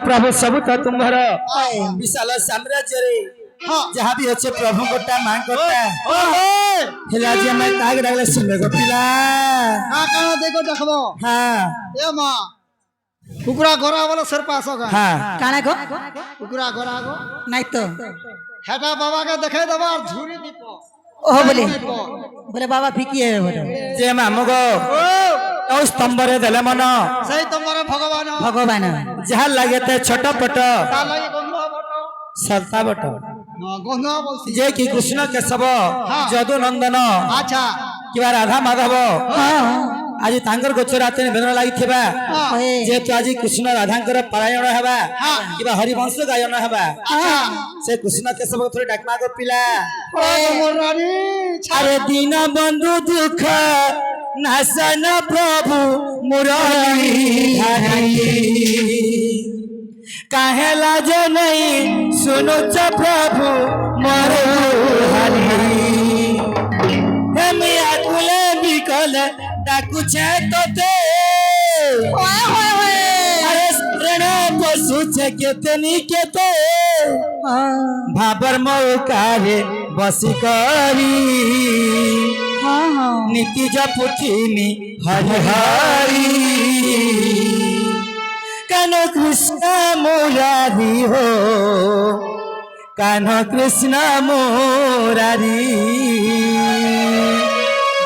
प्रभु सब तो तुम्हारा विशाल साम्राज्य रे जहाँ भी अच्छे प्रभु कोटा मां कोटा हेला जे मैं ताग डागले सुनबे गो पिला हां काना देखो देखबो हां ए मां कुकुरा गोरा वाला सर पास होगा हां काना गो कुकुरा गोरा गो नहीं तो हेटा बाबा के देखे दबा और झूरी दीपो ओह बोले बोले बाबा फिकी है बोले जे मामो गो ओ स्तंभ रे देले मन सही तुम्हारे भगवान भगवान जहाँ लगे थे छोटा पट तालाई गंगा बटो सलता बट गंगा बोलसी जे कि कृष्ण केशव जदु नंदन अच्छा किबा राधा माधव आज तांगर गोचर आते बेदना लागि थिबा जे तो आज कृष्ण राधांकर पारायण हेबा किबा हरिवंश गायन हेबा से कृष्ण केशव थोड़ी डाकमा गो पिला अरे दीन बंधु दुख नासन प्रभु मुरारी काहे लाजे नहीं सुनो च प्रभु मोर हरि हम आकुले बिकल डाकू छे तोते अरे शरण पशु छे केतनी केते भाबर मौकारे बसी करी नीति जपुथिनी हरि हरि कानो कृष्ण मुरारी हो कानो कृष्ण मुरारी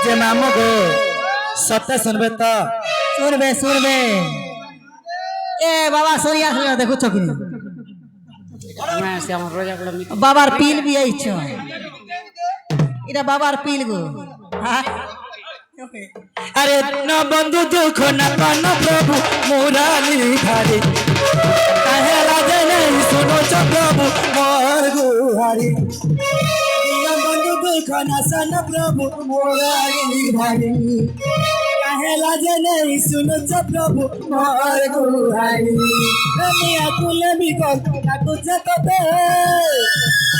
जे मामो गो सत्य सुनबे तो सुनबे ए बाबा सोनिया सोनिया देखो चोकरी बाबार पील भी आई छो इरा बाबार पील गो हां अरे न बंधु दुख न कन प्रभु मुरारी धारी काहे लाजे नहीं सुनो च प्रभु मोर गुहारी न बंधु दुख न सन प्रभु मुरारी धारी काहे लाजे नहीं सुनो च प्रभु मोर गुहारी रमी आकुल बिकल ताकू जतते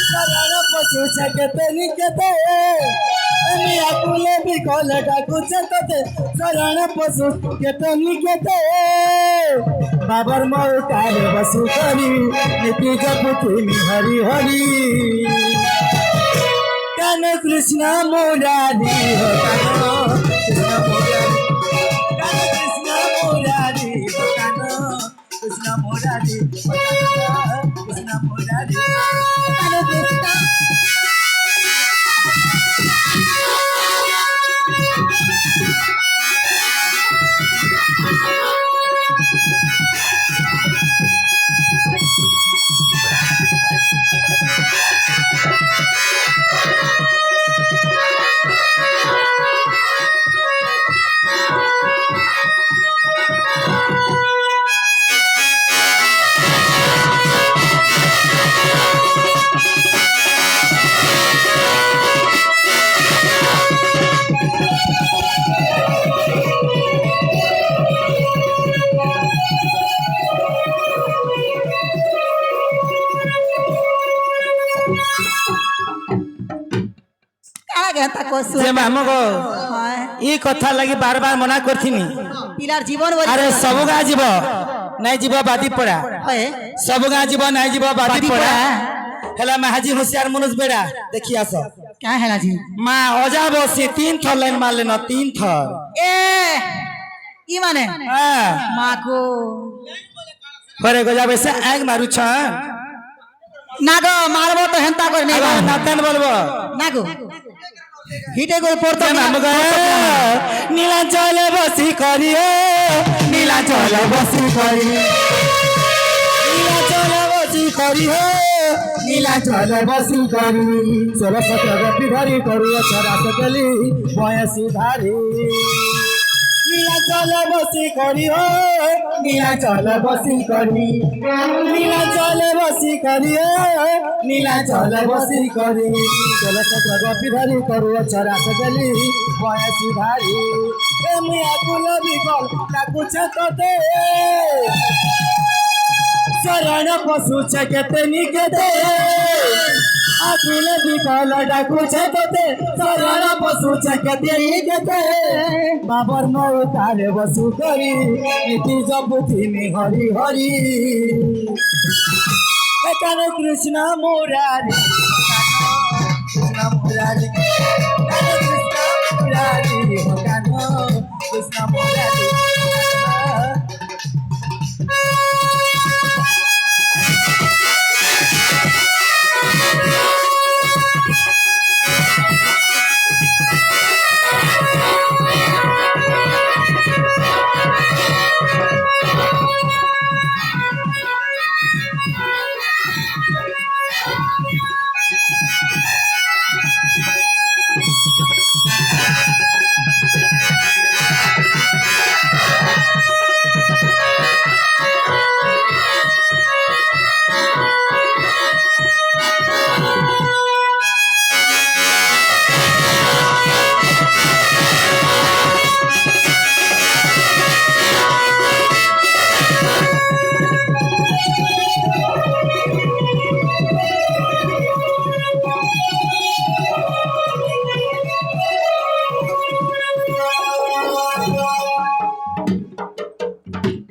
शरण पशु छकते निकते रमी आकुल बिकल ताकू जतते शरण पशु केते निकते बाबर मौकारे बसु करी नीति जपुथिनी हरि हरि कान कृष्ण मुरारी हो कान कृष्ण मुरारी कान कृष्ण मुरारी हो कान कृष्ण मुरारी हो कान कृष्ण मुरारी कान कृष्ण जे मामो गो ई कथा लगी बार बार मना करथिनी पिलार जीवन अरे सब गा जीव नहीं जीव बादी पड़ा सब गा जीव नहीं जीव बादी पड़ा हेला महाजी होशियार मनुष्य बेड़ा देखी आस क्या है जी मां अजा बसी 3 थर लाइन मार लेना 3 थर ए ई माने हां मां को करे गजा वैसे आग मारू छ नागो मारबो तो हेंता कर नहीं अरे नातन बोलबो नागो हिटे को पड़तो नाम गए नीलाचल बसी करिए नीलाचल बसी करी नीलाचल बसी करिए नीलाचल बसी करी 16 गति धरी करू छरा सकली बयसी धारी नीलाचल बसी करिए नीलाचल बसी करी नीलाचल बसी करिए नीलाचल बसी करी 16 गति धरी करू छरा सकली बयसी धारी ए मिया कुल बिकल ताकू छतते शरण पशु छकेते निकेते आकुले बिकल डाकू छतते शरण पशु छकेते निकेते बाबर मौतारे बसु करी नीति जपुथिनी हरि हरि কানো কৃষ্ণ মুরারি কৃষ্ণ মুরারি কানো কৃষ্ণ মুরারি কানো কৃষ্ণ মুরারি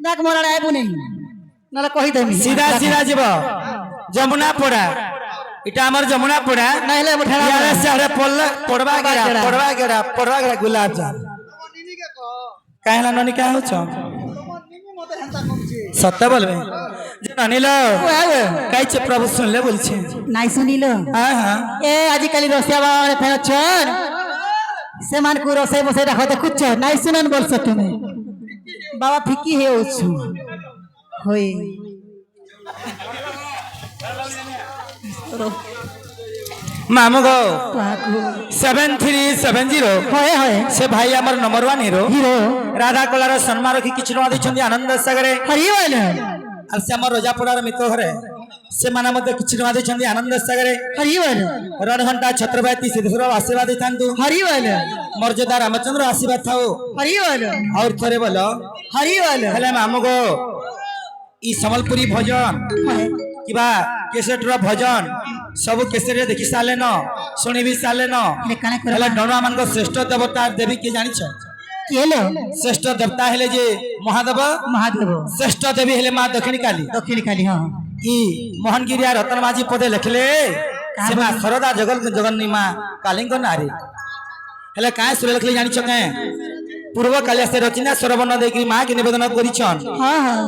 দেখ মোরা আইবু নেই নালে কহি দেমি सीधा सीधा जीव जमुना पड़ा इटा हमर जमुना पड़ा नाइले उठा यारे सारे पड़वा गेड़ा गुलाब जाम काहेला ननी का होछ सत्य बोलबे जे ननीलो काई छे प्रभु सुनले बोलछे নাই শুনিল हां हां এ আজিকালি রসিয়া বাবা ফের ছর সেমান কো রসাই বসাই রাখো তো কুচ্ছ নাই শুনন বলছ তুমি বাবা ফিকি হে ওছু হই मामू गो পাকু 7370 হয় হয় से भाई हमर नंबर 1 हीरो হিরো राधा कलार सन्मान रखी किछ न दिछंदी आनंद सागरे হরি বল আর সে আমার রোজাপড়ার মিত্র ঘরে ସେମାନେ ମଧ୍ୟ କିଛି ଟଙ୍କା ଦେଇଛନ୍ତି ଆନନ୍ଦ ସାଗରେ হরি বল ରଣଘଣ୍ଟା ଛତ୍ରପତି ସିଦ୍ଧେଶ୍ୱର ଆଶୀର୍ବାଦ ଦେଇଥାନ୍ତୁ হরি বল ମର୍ଯ୍ୟାଦା ରାମଚନ୍ଦ୍ର ଆଶୀର୍ବାଦ ଥାଉ হরি বল ଆଉ ଥରେ ବୋଲ হরি বল ହେଲେ ଆମକୁ ଇ ସମ୍ବଲପୁରୀ ଭଜନ କିବା କେସେଟର ଭଜନ ସବୁ କେସେଟରେ ଦେଖି ସାରିଲେନ ଶୁଣି ବି ସାରିଲେନ କାଣା ହେଲେ କରବା ଡଣୁଆ ମାନଙ୍କ ଶ୍ରେଷ୍ଠ ଦେବତା ଦେବୀ କିଏ ଜାଣିଛ কেলো ଶ୍ରେଷ୍ଠ ଦେବତା ହେଲେ ଯେ ମହାଦେବ মহাদেব ଶ୍ରେଷ୍ଠ ଦେବୀ ହେଲେ ମା ଦକ୍ଷିଣୀ କାଳୀ দক্ষিণ কালী হ্যাঁ ଇ ମୋହନଗିରିଆ ରତନ ମାଝୀ ପଦେ ଲେଖିଲେ ସେ ମା ଶରଦା ଜଗନ୍ନି ମା କାଳୀଙ୍କ ନାଁରେ ହେଲେ କାଁ ସୁର ଲେଖିଲେ ଜାଣିଛ କାଁ ପୂର୍ବ କାଳିଆ ସେ ରଚିନା ସରବର୍ଣ୍ଣ ଦେଇକି ମା କି ନିବେଦନ କରିଛନ୍ হ্যাঁ হ্যাঁ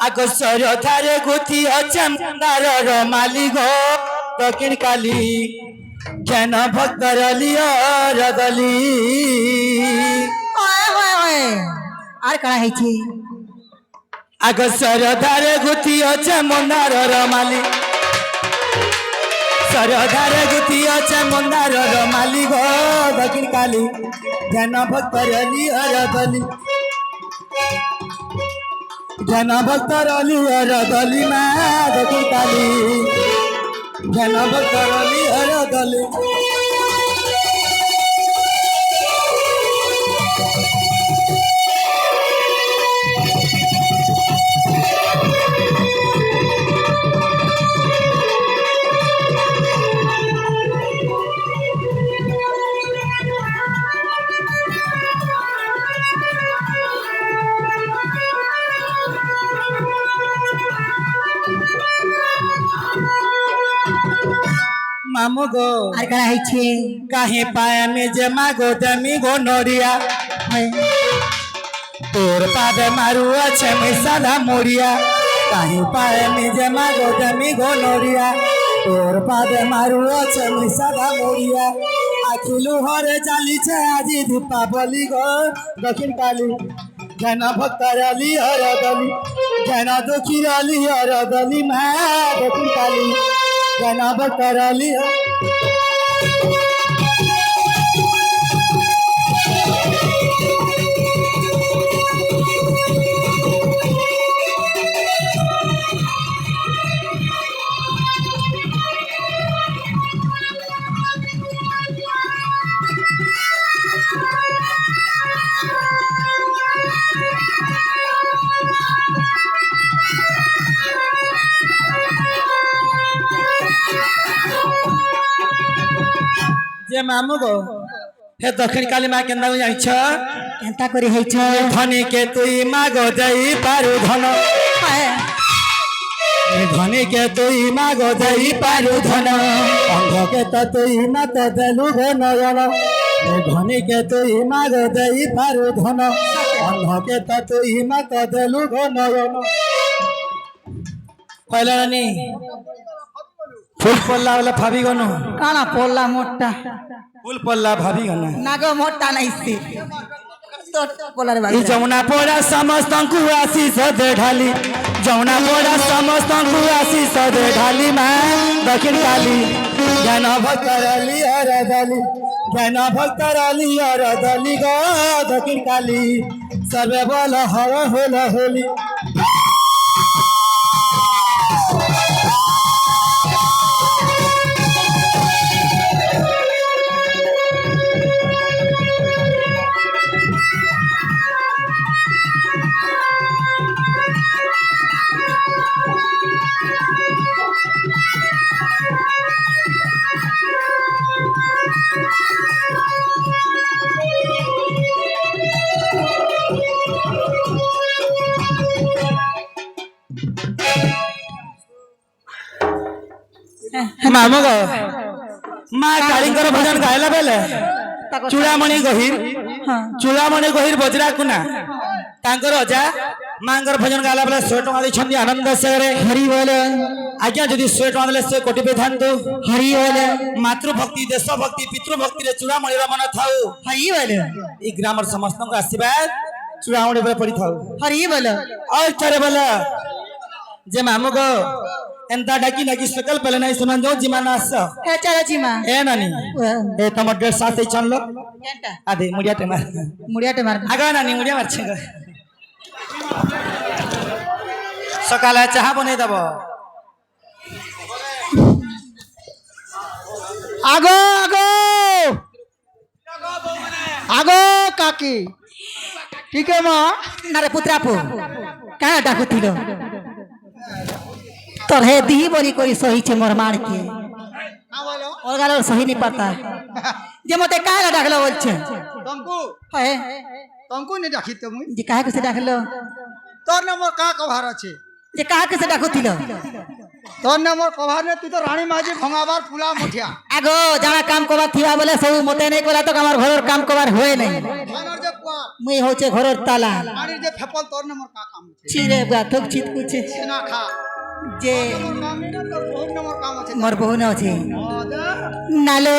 ଆଗ ଶରଧାରେ ଗୋତି ଅଚନ୍ଦାର ମାଲିକ ଦକ୍ଷିଣ କାଳୀ ଜ୍ଞାନ ଭକ୍ତର লিয়রদলি ওয়ে ওয়ে ওয়ে আর কারা হইছে আগ শরধারে গোতি অছে মন্দারর মালি শরধারে গোতি অছে মন্দারর মালি গো দক্ষিণ কালী জ্ঞান ভক্তর লিয়রদলি জ্ঞান ভক্তর লিয়রদলি মা দক্ষিণ কালী জ্ঞান ভক্তর লিয়রদলি মামু গো আর কারা হইছে কাহে পায় আমি যে মাগো দেমি গো নড়িয়া তোর পাদে মারু আছে মই সাদা মরিয়া কাহে পায় আমি যে মাগো দেমি গো নড়িয়া তোর পাদে মারু আছে মই সাদা মরিয়া আখিলু হরে চালিছে আজি দীপাবলি গো দক্ষিণ কালী জ্ঞান ভক্তর লিয়রদলি জ্ঞান দক্ষিণ লিয়রদলি মা দক্ষিণ কালী জ্ঞান ভক্তর লিয় যে মামু গো হে দক্ষিণ কালী মা কেন্দা জানিছ কেনতা করে হইছে ধনী কে তুই মাগো দেই পারু ধন ধনী কে তুই মাগ দেই পারু ধন অন্ধ কে তো তুই মত দেলু গো নয়ন ধনী কে তুই মাগ দেই পারু ধন অন্ধ কে তো তুই মত দেলু গো নয়ন কইলা রানী ফুল পড়লা বলে ভাবি গনু কানা পড়লা মোটটা ফুল পড়লা ভাবি গনু নাগ মোটটা নাইছে তোর পড়লার ই বাড়ি যমুনা পড়া সমস্তଙ୍କୁ আশিষ দে ঢালি যমুনা পড়া সমস্তଙ୍କୁ আশিষ দে ঢালি মা দক্ষিণ কালী জ্ঞান ভক্তরালি আরাধালি জ্ঞান ভক্তরালি আরাধালি গো দক্ষিণ কালী সর্বে বল হর হল হোলি ମାମୁ ଗো ମା କାଳୀଙ୍କର ଭଜନ ଗାଇଲା ବେଲେ ଚୂଡ଼ାମଣି ଗହିର ବଜରା କୁନା ତାଙ୍କର ଅଜା ମାଙ୍କର ଭଜନ ଗାଇଲା ବେଲେ 100 ଟଙ୍କା ଦେଇଛନ୍ତି ଆନନ୍ଦ ସାଗରେ হরি বলে ଆଜ୍ଞା ଯଦି 100 ଟଙ୍କା ଦେଲେ 100 କୋଟି ପାଇଥାନ୍ତୁ হরি বলে ମାତୃଭକ୍ତି ଦେଶଭକ୍ତି ପିତୃଭକ୍ତିରେ ଚୂଡ଼ାମଣିର ମନ ଥାଉ হরি বলে এই ଗ୍ରାମର ସମସ୍ତଙ୍କୁ ଆଶୀର୍ବାଦ ଚୂଡ଼ାମଣି ଉପରେ ପଡ଼ିଥାଉ হরি বলে ଆଉ ଥରେ ବୋଲେ ଯେ ମାମୁ ଗো एंता डाकी नाकी सकल पहले नहीं सुना जो जिमाना आस হে চালা জিমা ए नानी ए तम ड्रेस साथ ही चल लो কেনটা आदे मुड़िया टे मार মুড়িয়াটে মার आगा नानी मुड़िया मार छेगा सकाले चाह बने दबो আগো আগো আগো কাকি ঠিক মা না রে পুত্রাপু কাঁ ডাকুছিল তোর হে দিহি বলি করি সহিছে মোর মারকে ওর গাল সহি নি পাতা যে মতে কাহা ডাকলো বলছে তঙ্কু হ্যাঁ তঙ্কু নে ডাকি তো মুই যে কাহাকে সে ডাকলো তোর নম্বর কা কভার আছে যে কাহাকে সে ডাকুছিল তোর নম্বর কভার নে তুই তো রানী মাঝি ভঙাবার ফুলা মুঠিয়া আগো যারা কাম করবার থিবা বলে সব মতে নাই কলা তো আমার ঘরের কাম করবার হয়ে নাই মানর যে পুয়া মুই হচ্ছে ঘরের তালা পানির যে ফেপল তোর নম্বর কা কাম আছে ছিরে গাথক চিত কুছে না খা যে তোর কাম নেই না তোর বহুত নম্বর কাম আছে মোর বহু না আছে আদা নালো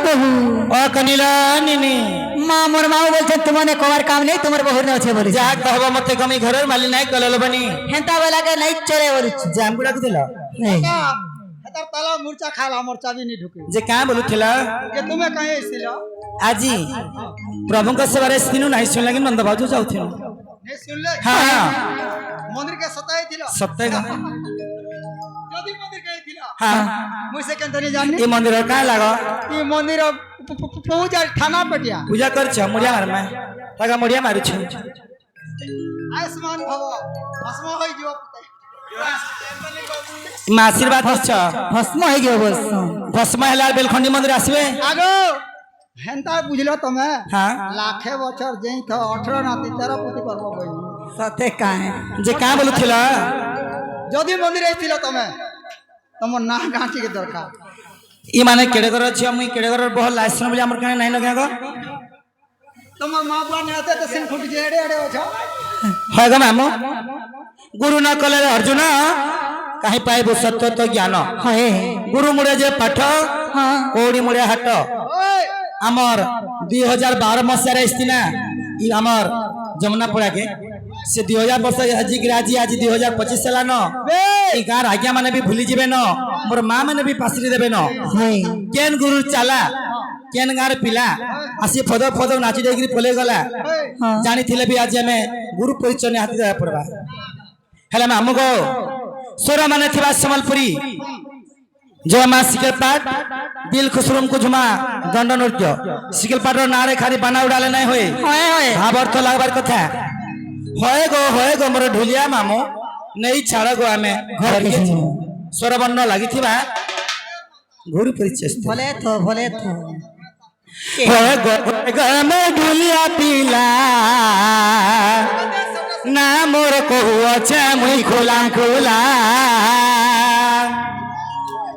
বহু ओ कनिला निनी মা মোর মাও বলছে তোমার কবার কাম নেই তোমার বহু না আছে বলে जाग कहबो मते कमी घरर माली नाही कलल बनी হেন্তা বেলাকে নাই চলে বলছে जाम गुडा कुदिला কা হেতার তালা মুরচা খালা মোর চাবি নি ঢুকে जे का बोलुथिला যে তুমি কাহে এসিল आजी प्रभुଙ୍କ सेवारे स्थिनु नाही सुन लागि नंद बाजू जाउथिनु নে শুনলে हां মন্দির কে সতাই দিল सत्य गा যদি মন্দির কে দিল हां মুই সে কেন জানি ई मंदिर का लागो এই মন্দির পূজা থানা পেটিয়া पूजा करछ मुडिया मारमा तागा मुडिया मारु छ आयुष्मान भव भस्म হই যাব मा आशीर्वाद छ ভস্ম হয়ে যাবে বলছ भस्म हेलाल बेलखंडी मंदिर आसबे আগো হেনতা বুঝলো তুমি हां লাখে বছর যেই থ 18 নাতি 13 পুতি করব বই সতে কাহে जे का बोलुथिला যদি মন্দির আইছিল তুমি তোমার না গাঁটি কে দরকার ई माने केडे घर छ मुई केडे घर बहुत लाइसन बोली हमर काहे नाही लगे गो তোমার মা বুয়া নেতে তো সিন ফুটি যে এড়ে এড়ে অছ হয় গো मामो गुरु न कले अर्जुन काहे पाइबो सत्य तो ज्ञान হয়ে गुरु मुड़े जे पाठ হ্যাঁ कोड़ी मुड़े हाट ওই आमर 2012 मसिया इस्तिना ई आमर जमुना पड़ा के से 2000 वर्ष आज आज 2025 साल न বে ई गार आज्ञा माने भी भूली जिबे न मोर मां माने भी पासरी देबे न হয়ে केन गुरु चाला केन गार पिला आसी फदो फदो नाची देगिरी पले गला ওই হ্যাঁ जानी थिले भी आज हमें गुरु परिचय ने हाथी देबा पड़बा हेला में हमको सोरा माने थिबा समलपुरी जो मा सिकल पाट दिल खुसरुम कुझमा दंड नृत्य सिकल पाट रो नारे खाली बाना उड़ाले नहीं होए হয়ে হয়ে भाबर तो लागबार कथा होए गो मोर ढुलिया मामो नहीं छाड़ गो आमे घर के सोरबन्न लागि थिबा गुरु परिचय ভলে তো होए गो में ढुलिया पीला না মোর কহু আছে মুই খোলা খোলা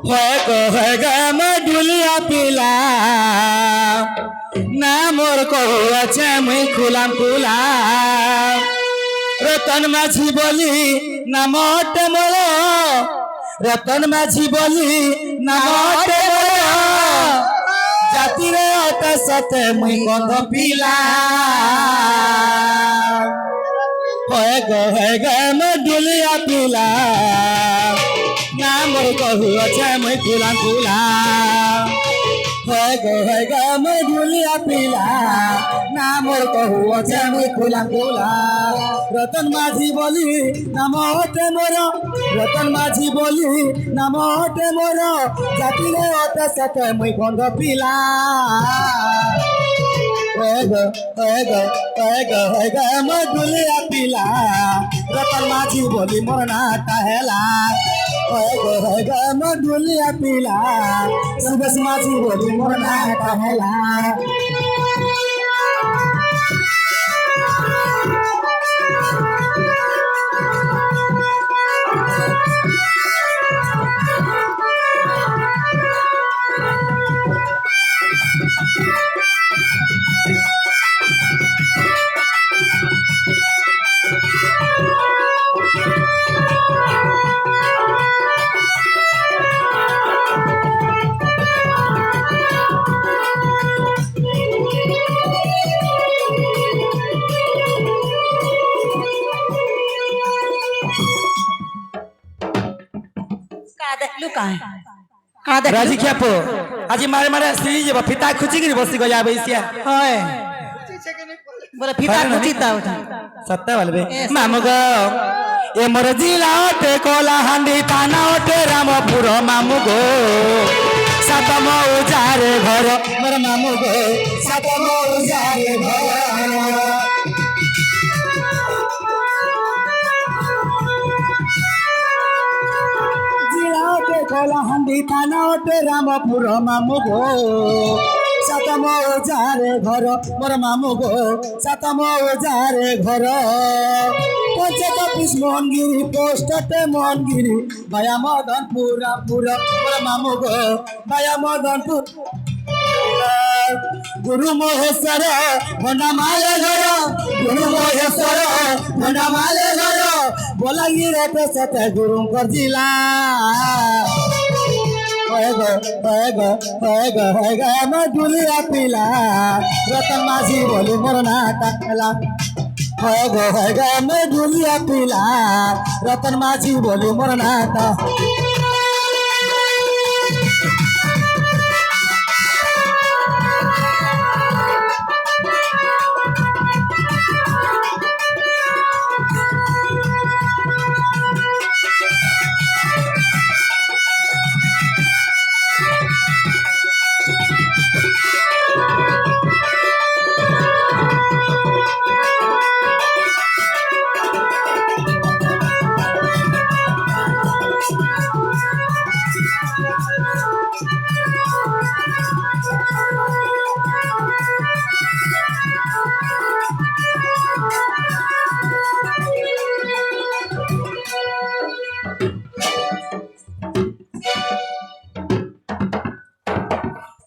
হয়ে গে মে ডুলিয়া পিলা না মোর কহু আছে মুই খোলাম খোলা রতন মাঝি বলি নামটে মোর রতন মাঝি বলি নামটে মোর জাতিরে অতে সতে মুই গন্ধ পিলা হয়ে গে মে ডুলিয়া পিলা না মোর কহু আছে মুই খোলা খোলা হয়ে গে মে ডুলিয়া পিলা না মোর কহু আছে মুই খোলা খোলা রতন মাঝি বলি নামটে মোর রতন মাঝি বলি নামটে মোর জাতিরে অতে সতে মুই গন্ধ পিলা মধুলিয়া পিলা রতন মাঝি বলি মোর নাটা হেলা মধুলিয়া পিলা সুবেশ মাঝি বলি মোর নাটা হেলা का देखलू का का देख राजी ख्यापो आज मारे मारे सीरी जे फिता खुची गिरी बसी गया बैसिया होय बोले फिता खुचिता उठा सत्ता वाले मामू गो ए मोर जिला ओटे कोला हांडी थाना ओटे रामपुर मामू गो सातम उजारे घर मोर मामू गो सातम उजारे घर कोला हंडी थाना ओटे रामपुर मामू गो सातम उजारे घर मोर मामू गो सातम उजारे घर पंचायत ऑफिस मोहनगिरी पोस्टटे मोहनगिरी भाया मदनपुर मोर मामू गो भाया मदनपुर गुरु महेश्वर भंडामाले घर गुरु महेश्वर भंडामाले घर बोलागिर सते गुरु कर जिला मधुलिया पिला रतन माझी बोली मोर नाटा हेला मधुलिया पिला रतन माझी बोली मोर नाटा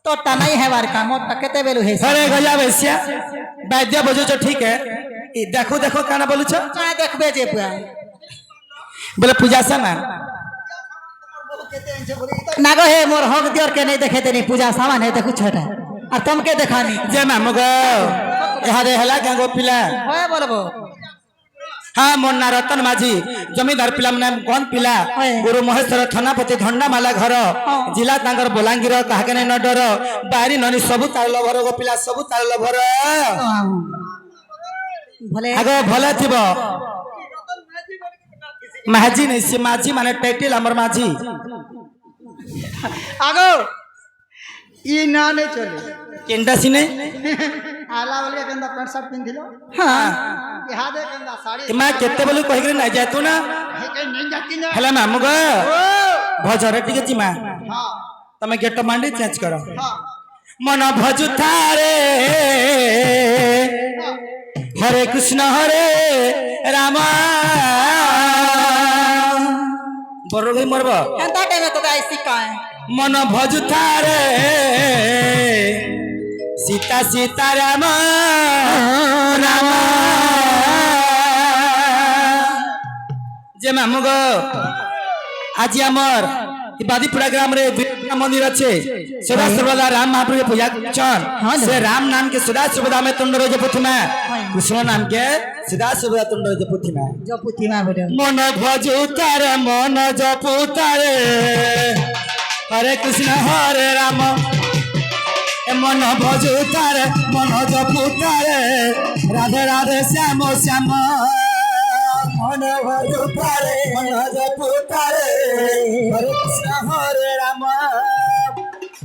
तोटा नहीं है बार का मोटा केते बेलु है अरे गया वैश्या वैद्य बोझो जो ठीक है ई देखो देखो काना बोलू छो का देखबे जे पुआ बोले पूजा सामान नागो हे मोर हक दियर के नहीं देखे तेनी पूजा सामान है देखु छोटा और तुम के देखानी जे मामू गो एहारे हला गंगो पिला होय बोलबो हाँ मोर ना रतन माझी जमीदार पिला मने कौन पिला गुरु महेश्वर थानापति धंडामाला घर जिला तांगर बलांगीर काहके नहीं न डर बारी ननी सबु तार लभर गो पिला सबु तार लभर भले आगो भले थिबो माझी नहीं से माझी माने टाइटल हमर माझी आगो ई ना नहीं चले केंडा सिने आला वाले केंदा पैंट शर्ट पिंधिलो हां इहादे केंदा साड़ी मैं केते बोलू कहि करे ना जातु ना हे कहीं नहीं जाती ना हला मामू गो भजरे टिके जिमा हां तमे गेट मांडी चेंज करो हां मन भजु थारे হরে কৃষ্ণ হরে রাম বড় গই মরব এন্তা টাইমে তো আইছি কায় মন ভজুথারে সীতা সীতা রাম রাম যে মামু গো আজি আমার বাদীপুরা গ্রাম রে বিরজা मंदिर আছে सदा सर्वदा राम महाप्रभु के पूजा करछन से राम नाम के सदा सर्वदा में तुंड रोज पुथमा कृष्ण नाम के सदा सर्वदा तुंड रोज पुथमा জপুতি মা বড় मन भजुतारे मन जपुतारे हरे कृष्ण हरे राम ए मन भजुतारे मन जपुतारे राधे राधे श्याम श्याम मन भजुतारे मन जपुतारे हरे कृष्ण हरे राम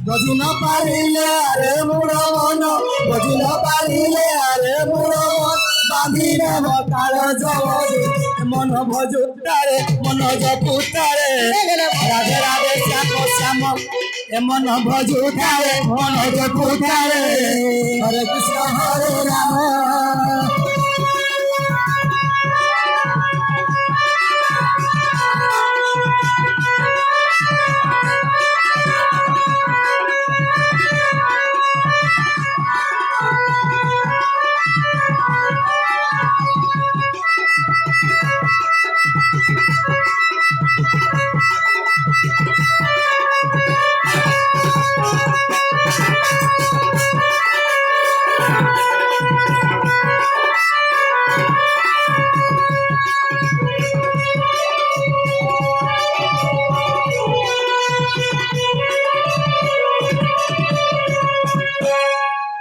बजी न पारिले अरे मुड़ मन बजी न पारिले अरे मुड़ मन बांधी नब काल जवरी मन भजुतारे मन जपुतारे राधे राधे श्याम श्याम ए मन भजुतारे मन जपुतारे हरे कृष्ण हरे राम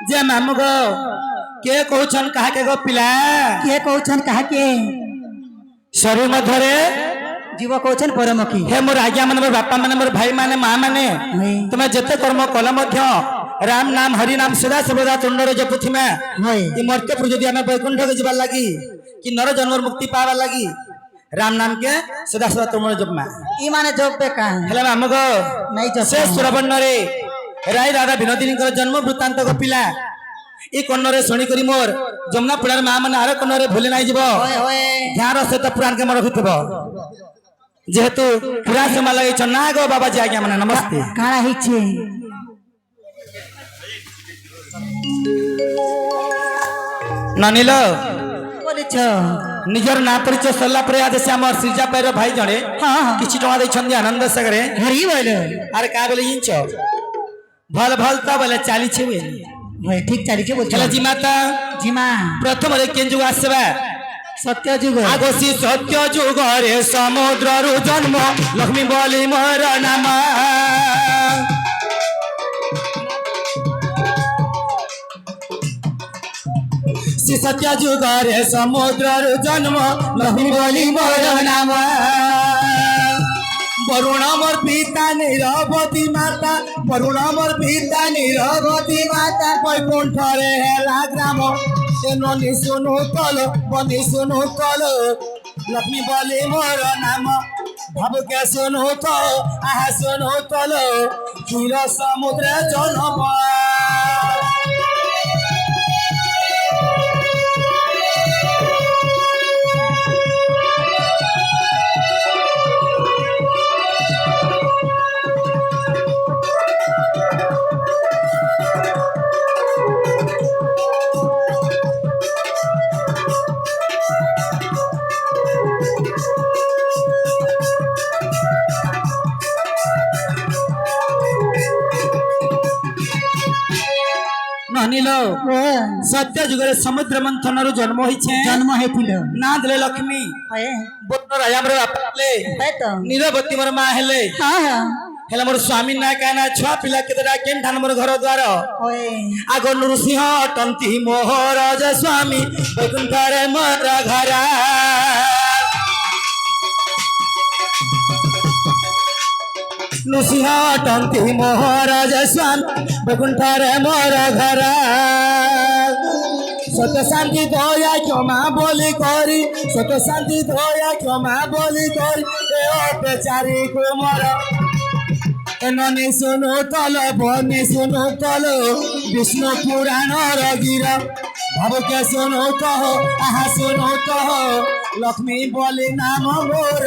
जे मामू गो के कहछन कहा के गो पिला কে কৌছন কাহাকে शरीर मध्यरे জীব কৌছন পরমকি हे मोर आज्ञा माने मोर बापा माने मोर भाई माने माँ माने तुम्हें जते कर्म कल मध्य राम नाम हरि नाम सदा सर्वदा तुंडर जपुथिमे হয় कि मरते पुर जदि हमें वैकुंठ के जीवार लगी कि नर जन्म मुक्ति पावा लगी राम नाम के सदा सर्वदा तुंडर जपमा ই মানে জপবে কাহে हेले मामू गो নাই জপ से सुरबर्ण रे राय राधा विनोदिनी जन्म वृत्तांत गपिला ई कन्न रे शुणी करी मोर जमुना पुरार माँ माने आर कन्न रे भूले नाई जीवो হয় হয় ध्यान सहित पुराण के मन रखिथबो जेहेतु पुराण समय लगे ना गो बाबा जी आज्ञा माने नमस्ते কারা হইছে ननिल বলেছ निजर ना परिचय सरला पर आदेश आम श्रीजा पैर भाई जड़े হ্যাঁ হ্যাঁ किछि टका दैछन जे आनंद सागरे হরি বলে आर का बोले इंच भल भल त बोले चाली छे হয় ঠিক চালিছে বলছ चला जी माता জিমা प्रथम रे केंजु आसबा সত্য যুগ आगोसी सत्य जुग रे समुद्र रु जन्म लक्ष्मी बोली मोर नाम श्री सत्य जुग रे समुद्र रु जन्म लक्ष्मी बोली मोर नाम वरुण मोर पिता निरवती माता वरुण मोर पिता निरवती माता वैकुंठ रे हेला ग्राम ननी सुनु कल बनी सुनु कल लक्ष्मी बोली मोर नाम भाव के सुनु तो आहा सुनु कल क्षीर समुद्र जन्म ननिल सत्य जुगरे समुद्र मंथन रु जन्म होइछे জন্ম হয়েছিল ना दिले लक्ष्मी হয় बोतर राम रे बापले হয় তো नीरवती मोर माँ हेले হ্যাঁ হ্যাঁ हेला मोर स्वामी ना कहना छुआ पिला केतरा केन ठान मोर घर द्वार হয় आगो नृसिंह टंती मोहराज स्वामी वैकुंठ रे मोर घरा नृसिंह टंती मोहराज स्वामी वैकुंठ रे मोर घरा सत्य शांति दया क्षमा बोली करी सत्य शांति दया क्षमा बोली करी ए अत्याचारी को मोर ननी सुनु तल बनी सुनु तल विष्णु पुराण रगिर ভাবুকে শোনো তো আহা শোনো তো লক্ষ্মী বলে নাম মোর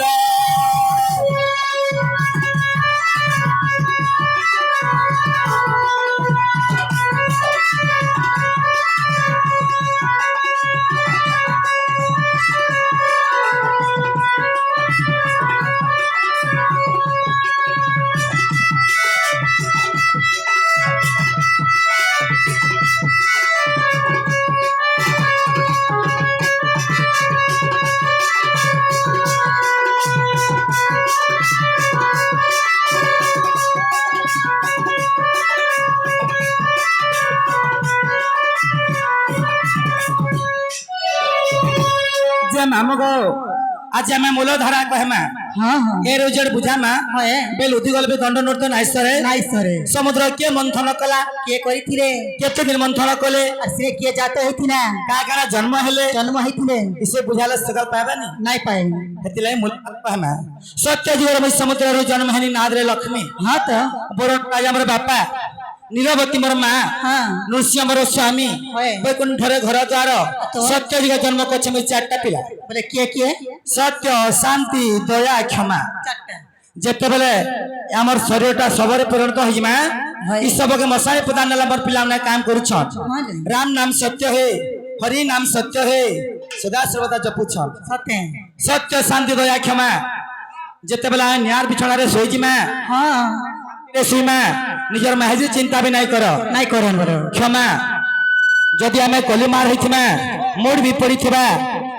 যে মামগো আজ আমি মূলধারা কহেমা হ্যাঁ হ্যাঁ এ রোজের বুঝামা হয় বেল উদি গলবে দণ্ড নৃত্য নাইসরে নাইসরে সমুদ্র কে মন্থন কলা কিଏ କରିଥିଲେ কেতে দিন মন্থন কলে আর সে কিଏ ଜାତ ହେଇଥିଲା কা কারা জন্ম হেলে ଜନ୍ମ ହେଇଥିଲେ ইসে বুঝালে সকাল পাইবানি ନାଇଁ ପାଏ হেতিলাই মূল কহেমা সত্য যুগর মই সমুদ্রରୁ জন্ম হেনি নাদরে লক্ষ্মী ହଁ ତ বরণ রাজ আমার বাপা নীলবতী মোর মা ହଁ নৃସିଂহ মোর স্বামী হয় বৈকুণ্ঠরে ঘর দ্বার সত্য যুগ জন্ম করছে মই চারটা পিলা ବୋଲେ କିଏ সত্য শান্তি দয়া ক্ষমা ଚାରିଟା যেତେবেলে আমার শরীরটা সবরে পরিণত হইমা হয়। ই সবকে মশাই প্রদান নেলা মোর পিলাମାନେ কাম କରୁছন ହଁ ଯେ রাম নাম সত্য হে হরি নাম সত্য হে সদা সর্বদা জপুছন ସତେ সত্য শান্তি দয়া ক্ষমা যেতেবেলে ন্যার বিছଣାରେ শোইজিমা ହଁ শুইমা নিজের মাহেজি চিন্তা বি নাই কর ନାଇଁ କରନ୍ ବର ক্ষমা যদি আমি কলিমার হইছিমা মোর বি পড়িথিবা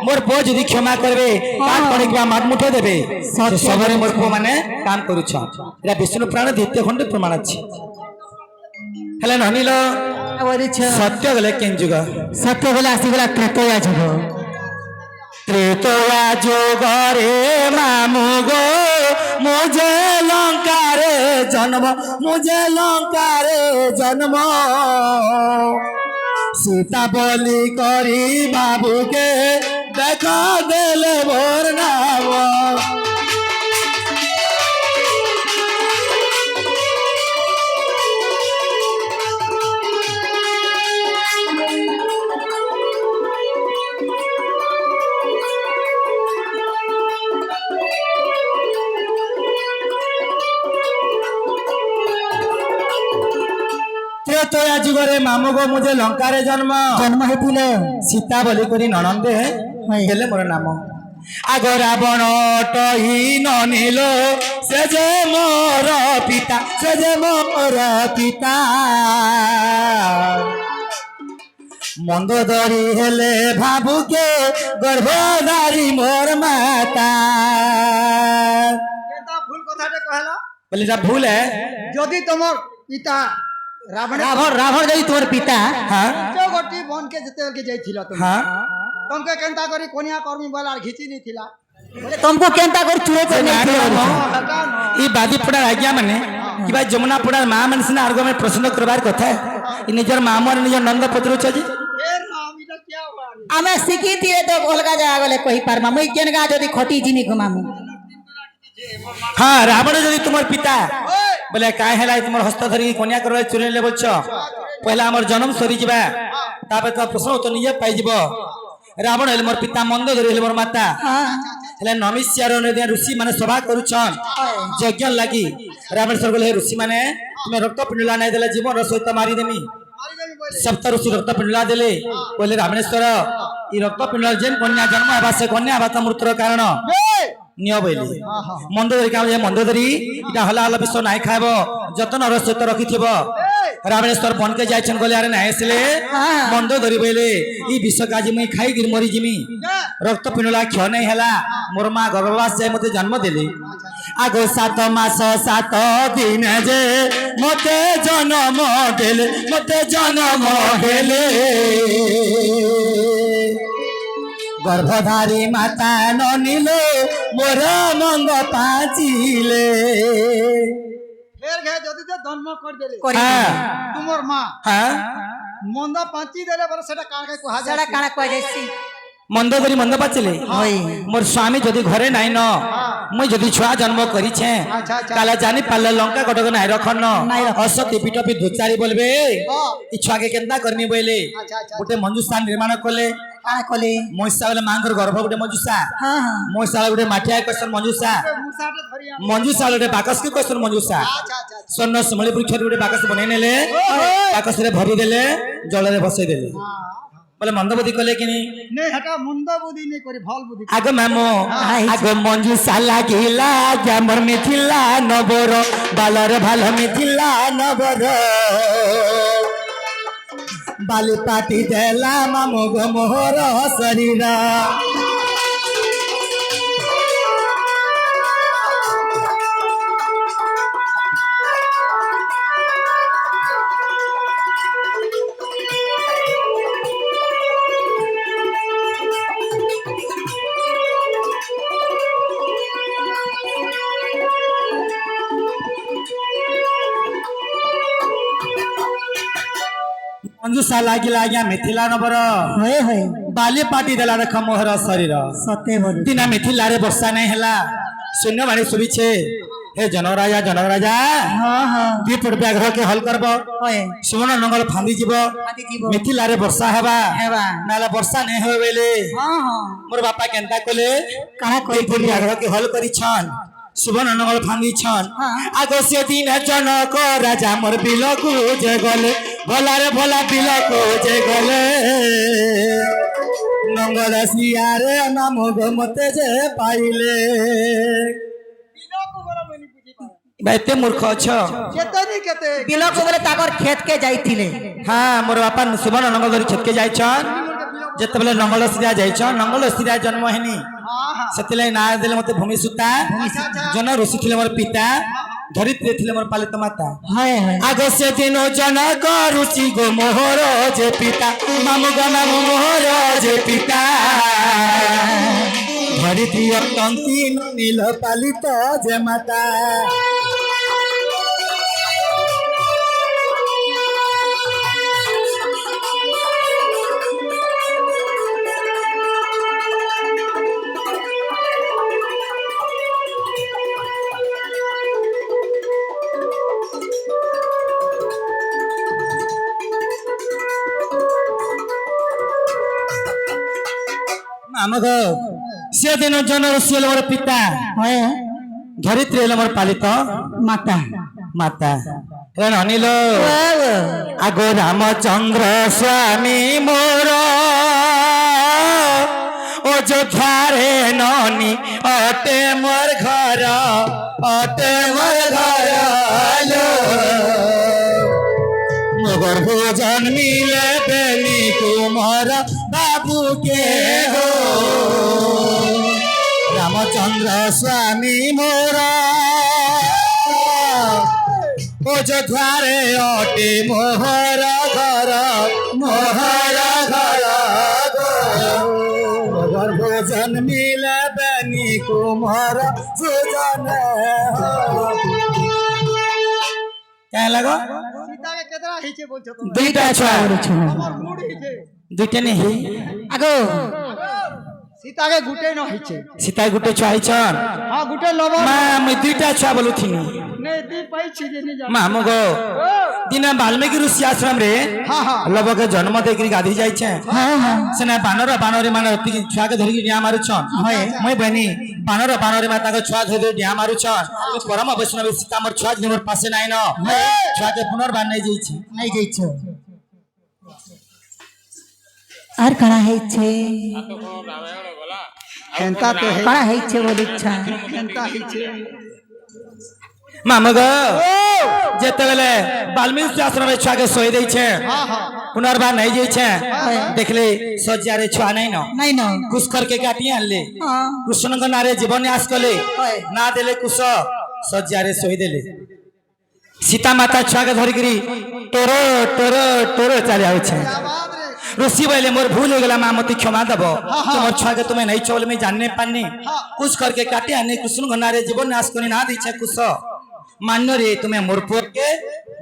মোর বউ যদি ক্ষমা করবে কাট পড়িবা মাত মুঠে দেবে সত্য। সবরে মোর বউ মানে কাম করুছ এটা বিষ্ণু পুরাণ দ্বিতীয় খণ্ড প্রমাণ আছে হেলে ননিল କରିଛ সত্য গলে কেন যুগ ସତ୍ୟ ବୋଲେ ଆସିଗଲା ତ୍ରେତୟା ଯୁଗ ত্রেতয়া যুগরে মামু গো মুজে লঙ্কারে জন্ম মুজে লঙ্কারে জন্ম সীতা বলি করি বাবুকে দেখা দেলে মোর নাম ত্রেতয়া যুগরে মামু গো মুজে লঙ্কারে জন্ম ଜନ୍ମ ହେଇଥିଲେ সীতা বলি করি ননন্দে হয়। দেলে মোর নাম আগ রাবণ টহি ননিল সে যে মোর পিতা সে যে মোর পিতা মন্দ ধরি হেলে ভাবুকে গর্ভধারী মোর মাতা এটা ভুল কথাটা কহলা বলে এটা ভুল হ্যাঁ যদি তোমার পিতা রাবণ ରାବଣ ଯଦି ତୋର ପିତା হ্যাঁ ଗୋଟି ବନକେ ଯେତେବେଳେ ଯାଇଥିଲ তুমি হ্যাঁ ତମକେ କେନ୍ତା କରି କନିଆ କର୍ମୀ ବୋଲା ଘିଚି ନେଇଥିଲା ବୋଲେ ତମକୁ କେନ୍ତା କରି ଚୁରେ କରି ନେଇଥିଲେ ବୋଲୁଛ? ହେଟା ନ ଇ ବାଦିପଡାର ଆଜ୍ଞା ମାନେ କିବା ଯମୁନାପଡାର ମା ମାନେ ସିନା ଆର୍ଗ ଆମେ ପ୍ରଶ୍ନ କରବାର କଥା ଇ ନିଜର ମା ମାନେ ନିଜର ନନ୍ଦ ପତ୍ରୁଛ ଯେ ଫେର ନାମ ଇଟା କିଆ ବାଣି ଆମେ ଶିଖିଥିଲେ ତ ଅଲଗା ଜାଗା ଗଲେ କହିପାରମା ମୁଇଁ କେନ୍ ଗାଁ ଯଦି ଖଟି ଜିନି ଘୁମାମୁ ହଁ ରାବଣ ଯଦି ତୁମର ପିତା ବୋଲେ କାଏ ହେଲା ତୁମର ହସ୍ତ ଧରିକି କନ୍ୟା କର ଚୁରେଇଲେ ବୋଲଛ ପହିଲା ଆମର ଜନ୍ମ ସରିଯିବା ତାପରେ ତ ପ୍ରଶ୍ନ ଉତ୍ତର ନିଜେ ପାଇଯିବ ରାବଣ ହେଲେ ମୋର ପିତା ମନ୍ଦ ଧରି ହେଲେ ମୋର ମାତା ହେଲେ ନମିଷ୍ୟାର ଋଷି ମାନେ ସଭା କରୁଛନ୍ ଯଜ୍ଞ ଲାଗି ରାବଣେଶ୍ୱର ଗଲେ ଋଷି ମାନେ ତୁମେ ରକ୍ତ ପିଣ୍ଡୁଳା ନାଇଁ ଦେଲେ ଜୀବନର ସହିତ ମାରିଦେମି ସପ୍ତ ଋଷି ରକ୍ତ ପିଣ୍ଡୁଳା ଦେଲେ କହିଲେ ରାବଣେଶ୍ୱର ଇ ରକ୍ତ ପିଣ୍ଡୁଳା ଯେନ୍ କନ୍ୟା ଜନ୍ମ ହେବା ସେ କନ୍ୟା ହେବା ତ ମୃତ୍ୟୁର କାରଣ নিয় বইলি মন্দ ধরি কাম মন্দ ধরি এটা হলা হলা বিশ্ব নাই খাইব যতনর সহিত রখিথিব রাবণেশ্বর বনকে যাইছেন গলে আরে নাই আসলে মন্দ ধরি বইলে ই বিশ্ব কাজি মুই খাই গির মরি জিমি রক্ত পিনুলা ক্ষয় নাই হেলা মোর মা গর্ভবাস যাই মতে জন্ম দেলি আগো 7 মাস 7 দিন যে মতে জন্ম দেলে মতে জন্ম দেলে গর্ভধারী মাতা ননিল মোর মঙ্গ পাচিলে ফের ঘে যদি তে জন্ম করে দেলে হ্যাঁ তোমার মা হ্যাঁ মন্দা পাঁচি দেলে বলে সেটা কাকে কোহা ସେଟା যায় କାଣା କୁହାଯାଇସି মন্দ করি মন্দ পাচিলে হয় মোর স্বামী যদি ঘরে নাই ন মুই যদি ছুয়া জন্ম করিছে আচ্ছা, আচ্ছা। কালে জানি পারলে লঙ্কা কটক নাই রখন নাই রখন। অসতি পিটপি ধুচারি বলবে ই ছুয়াকে কেনতা করমি বইলে আচ্ছা, আচ্ছা। গোটে মঞ্জুষা নির্মাণ কলে কাଣା কলে মহিষা বলে মাঙ্কর গর্ভ গোটে মঞ্জুষা হ্যাঁ হ্যাঁ মহিষা গোটে মাঠিয়া question মঞ্জুষা মুসাটা ধরি আন। মঞ্জুষা গোটে বাকস কি question মঞ্জুষা আচ্ছা আচ্ছা আচ্ছা। স্বর্ণ শিমଳି বৃক্ষর গোটে বাকস বনাই নেলে বাকসরে ভরি দেলে জলরে বসাই দেলে বলে মন্দবুদ্ধি কলে কিনি নে হেটা মন্দ বুদ্ধি নে করে ভাল বুদ্ধি আগ মামো আগ মঞ্জুষা লাগিলা জামর মিথিলা নবর বালর ভালো মিথিলা নবর বালি পাটি দেলা মামো গো মোহর শরীর ମଞ୍ଜୁଷା ଲାଗିଲା ଆଜ୍ଞା ମିଥିଲା ନବର হয় হয় ବାଲି ପାଟି ଦେଲା ଦେଖ ମୋହର ଶରୀର সতে বলি ଦିନା ମିଥିଲାରେ ବର୍ଷା ନାଇଁ ହେଲା ଶୂନ୍ୟବାଣୀ ଶୁଭିଛେ ହେ ଜନକ ରାଜା হ্যাঁ হ্যাঁ ଦୁଇ ଫୁଟ ବ୍ୟାଘ୍ରକେ ହଲ କରବ হয় ସୁବର୍ଣ୍ଣ ନଙ୍ଗଲ ଫାନ୍ଦି ଯିବ আদি দিব ମିଥିଲାରେ ବର୍ଷା ହେବା ହେବା। ନାହେଲେ ବର୍ଷା ନାଇଁ ହେବେ ବେଲେ হ্যাঁ হ্যাঁ মোর বাপা কেনতা কলে কাଣା দুই ফুট কইଥିଲେ ব্যাঘ্রকে হল করিছন সুবর্ণ নঙ্গল ফান্দিছন হ্যাঁ। আগ সেদিন জনক রাজা মোর বিলকু যে গলে ভলারে ভলা বিলকু যে গলে নঙ্গল সিয়ারে নাম গো মতে যে পাইলে বিলকু বড় মনি বুঝি পারে ভাই এতে মূর্খ অছ কেতে নি কেতে বিলক বলে তাকর ক্ষেতকে যাইଥିଲେ হ্যাঁ মোর বাপা সুবর্ণ নঙ্গল ধরি ছতকে যাইছন যেতবেলে নঙ্গল সিরা যাইছন নঙ্গল সিরা জন্ম হেনি হ্যাঁ হ্যাঁ ସେଥିଲାଗି ନାଁ ଦେଲେ ମତେ ଭୂମି ସୂତା আচ্ছা আচ্ছা ଜନ ଋଷି ଥିଲେ ମୋର ପିତା ଧରିତ୍ରୀ ଥିଲେ ମୋର ପାଳିତ ମାତା হয় হয় ଆଗ ସେଦିନ ଜନକ ଋଷି ଗୋ ମୋହର ଯେ ପିତା ମାମୁ ଗା ମାମୁ ମୋହର ଯେ ପିତା ଧରିତ୍ରୀ ଅଟନ୍ତି ନୀଳ ପାଳିତ ଯେ ମାତା ଆମ ଘର ସେଦିନ ଜନ ଋଷି ହେଲେ ମୋର ପିତା হয় ଧରିତ୍ରୀ ହେଲେ ମୋର ପାଳିତ মাতা ମାତା ଏ ଅନିଲ ଆଗ ରାମଚନ୍ଦ୍ର ସ୍ୱାମୀ ମୋର ଅଯୋଧ୍ୟାରେ ନନି ଅଟେ ମୋର ଘର ଅଟେ ମୋର ଘର ମୋ ଗର୍ଭ ଜନ୍ମିଲେ ବେଲି ତୁମର ବାବୁ କେ ହୋ ରାମଚନ୍ଦ୍ର ସ୍ୱାମୀ ମୋର অযোধ্যারে অটে মোহর ঘর মোহর ঘর গর্ভ জন্মিলে বেনি কুমার সুজন কেন লাগো সীতাকে কেতরা হিচে বলছো তুমি দুইটা ছুয়া আমার মুড হিচে দুইটা নেই আগো সীতাকে গুটে ন হিচে সীতা গুটে ছুয়া হইছন হ্যাঁ গুটে লবণ মা আমি দুইটা ছুয়া বলুথিনি নে দি পাইছি যে নি জানো মা আমগো দিনে বাল্মীকি ঋষি আশ্রম রে হ্যাঁ হ্যাঁ লবকে জন্ম ଦେଇକିରି ଗାଧି ଯାଇଛେ হ্যাঁ হ্যাঁ ସେନା ବାନର ମାନେ ଅତିକି ଛୁଆକେ ଧରିକି ଡିଆଁ ମାରୁଛନ୍ ମୁଇଁ ବନି ବାନର ମାନେ ତାଙ୍କ ଛୁଆ ଧରି ଧରି ଡିଆଁ ମାରୁଛନ୍ ପରମ ବୈଷ୍ଣବୀ ସୀତା ମୋର ଛୁଆ ମୋର ପାଶେ ନାଇଁ ନ ଛୁଆକେ ପୁନର୍ବାର ନେଇ ଯାଇଛି নাই যাইছ আর কাଣା হইছে হেনতা তো হে কাଣା হইছে বলিছা হেনতা হিচে ମାମଗ ଯେତେବେଳେ ବାଲ୍ମୀକି ଆଶ୍ରମରେ ଛୁଆକେ ଶୋଇ ଦେଇଛେ হ্যাঁ হ্যাঁ ପୁନର୍ବାର ନେଇ ଯାଇଛେ ଦେଖିଲେ ଶଯ୍ୟାରେ ଛୁଆ ନାଇଁ ନ নাই না କୁଶ କରିକେ କାଟି ଆଣିଲେ হ্যাঁ କୃଷ୍ଣଙ୍କ ନାଁରେ ଜୀବନ ନ୍ୟାସ କଲେ ନା ଦେଲେ କୁଶ ଶଯ୍ୟାରେ ଶୋଇଦେଲେ ସୀତା ମାତା ଛୁଆକେ ଧରିକିରି ଟୋର ଟୋର ଟୋର ଚାଲି ଯାଉଛେ आवाज रे ऋषि बोले मोर भूल हो गला माँ मत क्षमा दब तुम्हार छुआ के तुम्हें नहीं चोल में जानने पानी कुछ करके काटे आने कृष्ण गनारे जीवन नाश करनी ना दीछे कुछ मान्य रे तुम्हें मोर पुओ के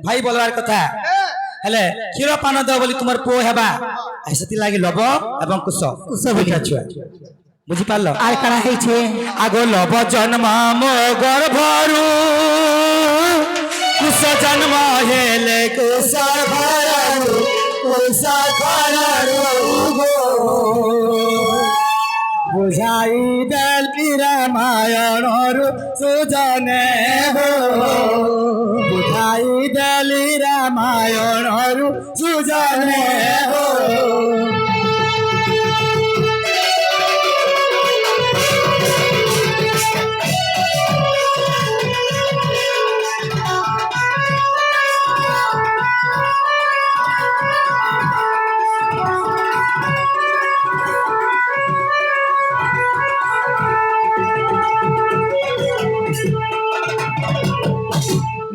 भाई बोलवार कथा हेले क्षीर पान दो बोली तुमर पुओ हेबा ସେଥି ଲାଗି ଲବ ଏବଂ କୁଶ କୁଶ ବୋଲି। ଛୁଆ ବୁଝିପାରିଲ আর কারা হয়েছে আগ লব জন্ম মো গর্ভরু কুশ জন্ম হেলে কুশ ঘরু কুশ ঘরু বুঝাই দেলি রামায়ণরু সুজনে হো বুঝাই দেলি রামায়ণরু সুজনে হো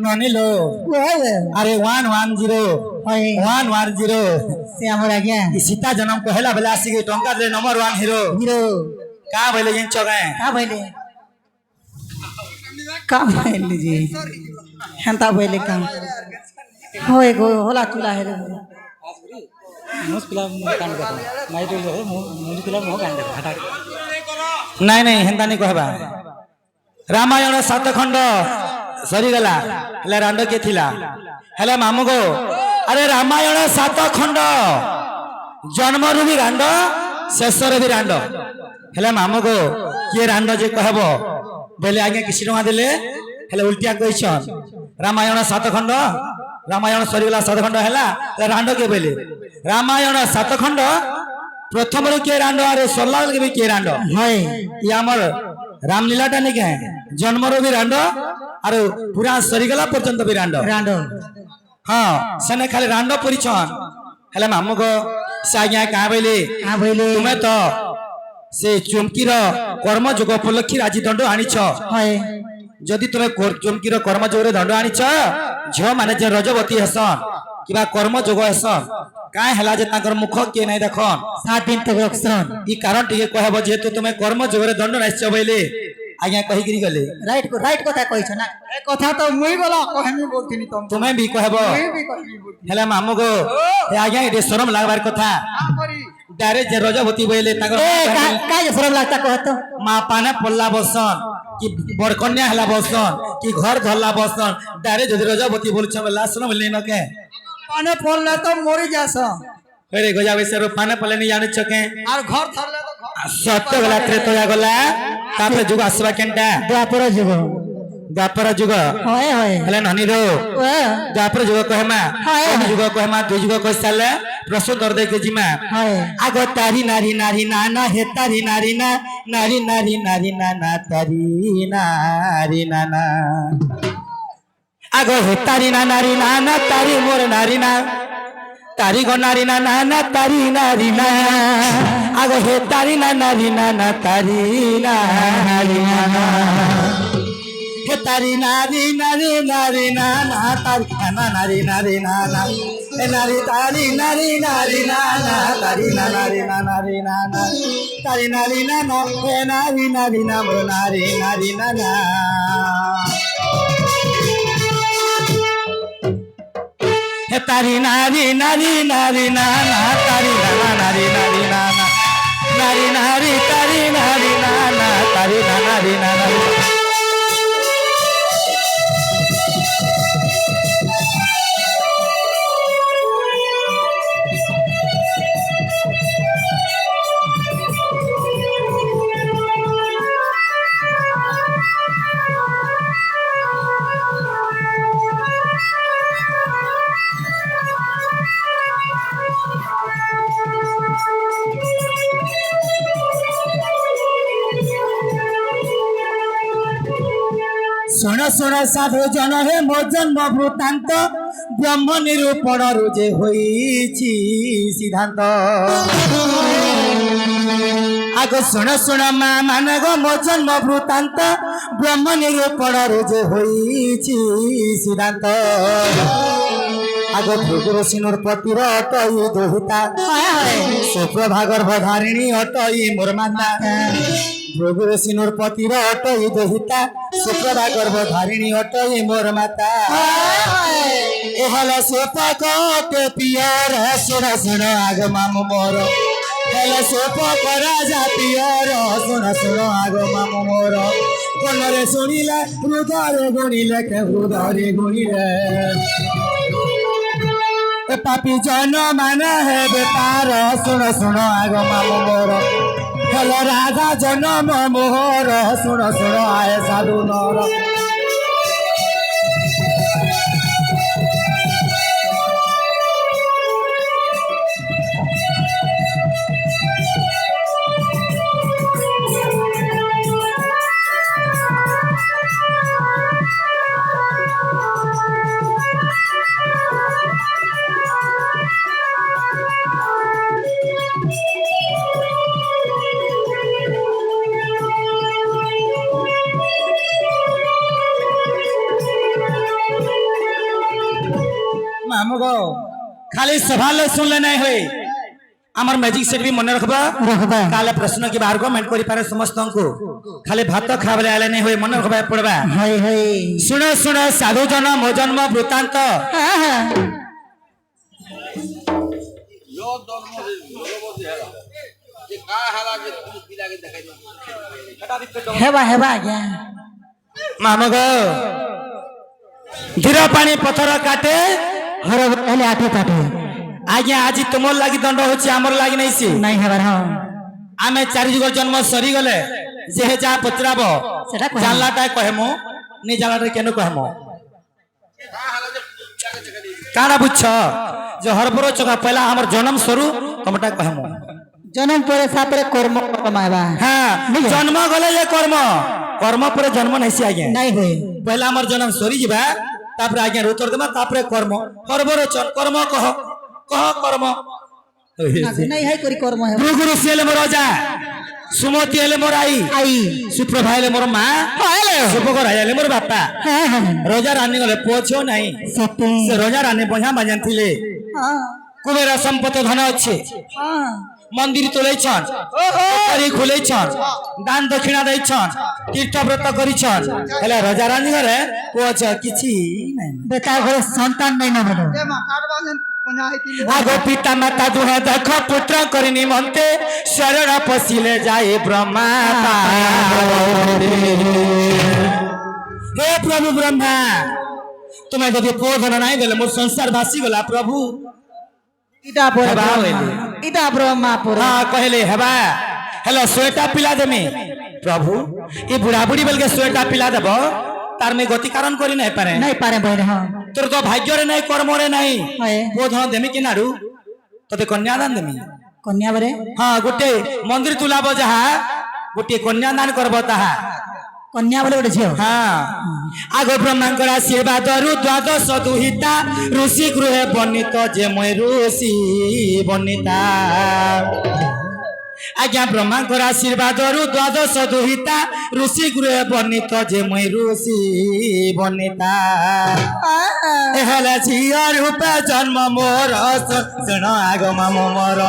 ননিলো আরে 110 হয় 110 সে আমার আজ্ঞা ই সীতা জনম কহেলা বেলা আসিকি টঙ্কা দে নম্বর 1 হিরো হিরো का भइले जिन चगे का भइले काम भइले जी हेंता भइले काम हो एगो होला चूल्हा हेरे नहीं नहीं हेंता नहीं कहबा रामायण 7 खंड सरी गला हेले रांड के थिला हेले मामू गो अरे रामायण 7 खंड जन्म रु भी रांड शेष रे भी रांड हेले मामू गो के रांड जे कहबो बेले आगे किसी टका देले हेले उल्टिया कहिछन रामायण 7 खंड रामायण सरी गला 7 खंड हैला रांड के बेले रामायण 7 खंड प्रथम रो के रांड अरे सरला के भी के रांड হয় ये आमर रामलीलाटा नहीं क्या जन्म रो भी रांड और पूरा सरीगला पर्यंत भी रांड রান্ড हाँ सेने खाली रांड परिचन हेले मामू को से आज्ञा कहाँ बोले आ भइले तुम्हें तो से चुमकीर कर्म जोग उपलक्षी राजी दंड आनीछ হয় जदि तुम्हें चुमकीर कर्म जोग दंड आनीछ झियो माने जे रजवती हेसन किबा कर्म जोग हेसन काय हला जे ताकर मुख के नहीं देखन 7 दिन तक रक्षण ई कारण टिके कहबो जेतु तुम्हें कर्म जोगरे दंड नाइछ बोले आज्ञा कहि गिरी गले राइट কথা কইছ না এ কথা তো মুই গলা কহেমি বলতিনি তুমি तुम्हें भी कहबो মুই বি কইবি বলতিনি हेला मामू गो ए आज्ञा ए शरम लागबार कथा डायरेक्ट जे रजवती बोले ताकर ए का जे शरम लागता कहत मा पाने पल्ला बसन कि बरकन्या हला बसन कि घर धरला बसन डायरेक्ट जदि रजवती बोलछ बला शरम ले न के पाने पड़ले तो मरी जास अरे गजा वैसे रो पाने पल्ले नहीं जाने छके আর ঘর থাকলে তো ঘর सत्य गला त्रेतया गला तापरे जुग आसबा केनटा দ্বাপর যুগ द्वापर जुग হয় হয় हेले ननी रो ও द्वापर जुग कहमा हाय। कौन जुग कहमा दो जुग कह साले प्रश्न दर दे के जिमा হয় आगो तारी नारी नारी नाना हे तारी नारी ना नारी नारी नारी नाना तारी नारी नाना आगो हे तारी ना नारी नाना तारी मोर नारी ना तारी गो नारी ना नाना तारी नारी ना आगो हे तारी ना नारी नाना तारी नारी नाना हे तारी नारी नारी नारी नाना तारी नाना नारी नारी नाना ए नारी तारी नारी नारी नाना तारी ना नारी ना नारी नाना तारी नारी नाना ए नारी नारी ना मोर नारी नारी नाना हे तारी नारी नारी नारी नाना तारी नाना नारी नारी नाना नारी नारी तारी नारी नाना तारी ना नारी नाना सुन सुन साधु जन हे मो जन्म वृत्तांत ब्रह्म निरूपण रुजे होईछि सिद्धांत आगो सुन सुन मा मान गो मो जन्म वृत्तांत ब्रह्म निरूपण रुजे होईछि सिद्धांत आगो भृगुर सिनुर पतिर अटई दोहिता सुप्रभा गर्भधारिणी अटई मोर माता ভোগরে সিনুর পতির অটই দহিতা শুক্রবা গর্ভধারিণী অটই মোর মাতা এহলা সোপকটে পিয়র শুণ শুণ আগ মামু মোর হেলা সোপক রাজা পিয়র শুণ শুণ আগ মামু মোর কোনরে শুনিলে হৃদয়ে গুণিলে কে হৃদয়ে গুণিলে পাপি জন মানে হেবে পার শুণ শুণ আগ মামু মোর হেল রাধা জনম মোহর শুণ শুণ আয় সাধু নর मामू गो खाली सभा लोग सुन लेना है আমার ম্যাজিক সেট বি মনে রাখবা রাখবা কালে প্রশ্ন কি বাহার কমেন্ট করি পারে সমস্তଙ୍କୁ খালি ভাত খাবলে আলে নাই হই মনে রাখবা পড়বা হাই হাই শুনো শুনো সাধু জন মো জন্ম বৃত্তান্ত হ্যাঁ হ্যাঁ হেবা হেবা আজ্ঞা মামু গো ধীর পানি পথর কাটে হর হেলে আঠে কাটে আজ্ঞা আজি তোমার লাগি দণ্ড হচ্ছে আমার লাগি নাইছি নাই হেবার হ্যাঁ আমি চারি যুগর জন্ম সরি গলে যে যা পচরাব সেটা কহে। জানলাটা কহেমু নি জানলাটা কেন কহেমু কানা বুঝছ যে হরবর চকা পয়লা আমার জন্ম সরু তোমটা কহেমু জনম পরে সাপরে কর্ম কমাইবা হ্যাঁ জন্ম গলে যে কর্ম কর্ম পরে জন্ম নাইছি আজ্ঞা নাই হই পয়লা আমার জন্ম সরি যা তারপরে আজ্ঞা উত্তর দেবা তারপরে কর্ম হরবর কর্ম কহ কহ কর্ম নাই হাই করি কর্ম হেবা গুরু সেলে মোর রাজা সুমতি হেলে মোর আই আই সুপ্রভা হেলে মোর মা হ্যালো সুপকর হেলে মোর বাপা হ্যাঁ হ্যাঁ রোজা রানী গলে পুଅ নাই সত্যি ସେ ରଜା ରାନୀ ବଢିଆ ବାଜାନ ଥିଲେ হ্যাঁ କୁବେର ସମ୍ପତ୍ତି ଧନ ଅଛି হ্যাঁ ମନ୍ଦିର ତୋଲେଇଛନ୍ ପୋଖରୀ ଖୋଲେଇଛନ୍ ଦାନ ଦକ୍ଷିଣା ଦେଇଛନ୍ ତୀର୍ଥ ବ୍ରତ କରିଛନ୍ ହେଲେ ରଜା ରାନୀ ଘରେ ପୁଅ ଝିଅ କିଛି ନାହିଁ বেটা ঘরে সন্তান নাই না বলো ଏ ମା କାଟବା ଯେନ୍ ପଞ୍ଜା ହେଇଥିଲେ ଆଗ ପିତା ମାତା ଦୁହେଁ ଦେଖ ପୁତ୍ର କରି ନିମନ୍ତେ ଶରଣ ପଶିଲେ ଯାଏ ବ୍ରହ୍ମା हे प्रभु ब्रह्मा तुम्हें जदि पुओ धन नहीं देले मोर संसार भासी गला प्रभु ইটা পরে হেবা হইলে। ইটা ব্রহ্মা পরে हाँ कहले हेबा हेलो सोएटा पिला देमी प्रभु ये बुढ़ा बुढ़ी बेल के सोएटा पिला देब तार में गति कारण करी नहीं पारे নাই পারে বইরে হ্যাঁ तोर तो भाग्य रे नहीं कर्म रे नहीं হয় पुओ धन देमी कि नाडू तते कन्यादान देमी কন্যা বরে हाँ गोटे मंदिर तुलाब जहा गोटे कन्यादान करब ताहा কন্যা বলে গোটে ঝিও हाँ आग ब्रह्मांकर आशीर्वाद द्वादश दुहिता ऋषि गृह बनित जे मैं ऋषि बनिता आज्ञा ब्रह्मांकर आशीर्वाद द्वादश दुहिता ऋषि गृह बनित जे मैं ऋषि बनिता हेला झिया रूपे जन्म मोर सुन आग मामो मोर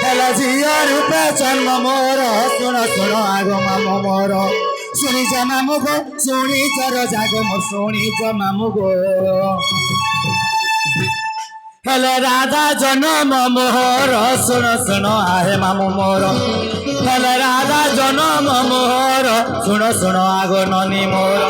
हेला झिया रूपे जन्म मोर सुन सुन आग मामो मोर শুনি যা মামু গো শুনি চর জাগো মোর শুনি যা মামু গো হেলে রাধা জনম মোহর শুন শুন আহে মামু মোর হেলে রাধা জনম মোহর শুন শুন আগো ননি মোর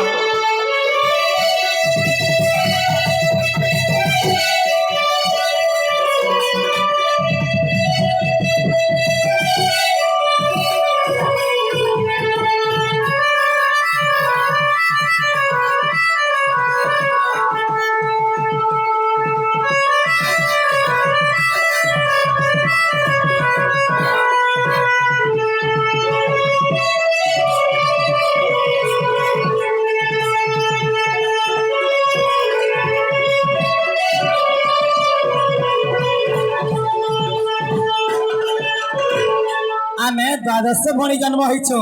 ଆମେ ଦ୍ୱାଦଶ ଭଉଣୀ ଜନ୍ମ ହେଇଛୁ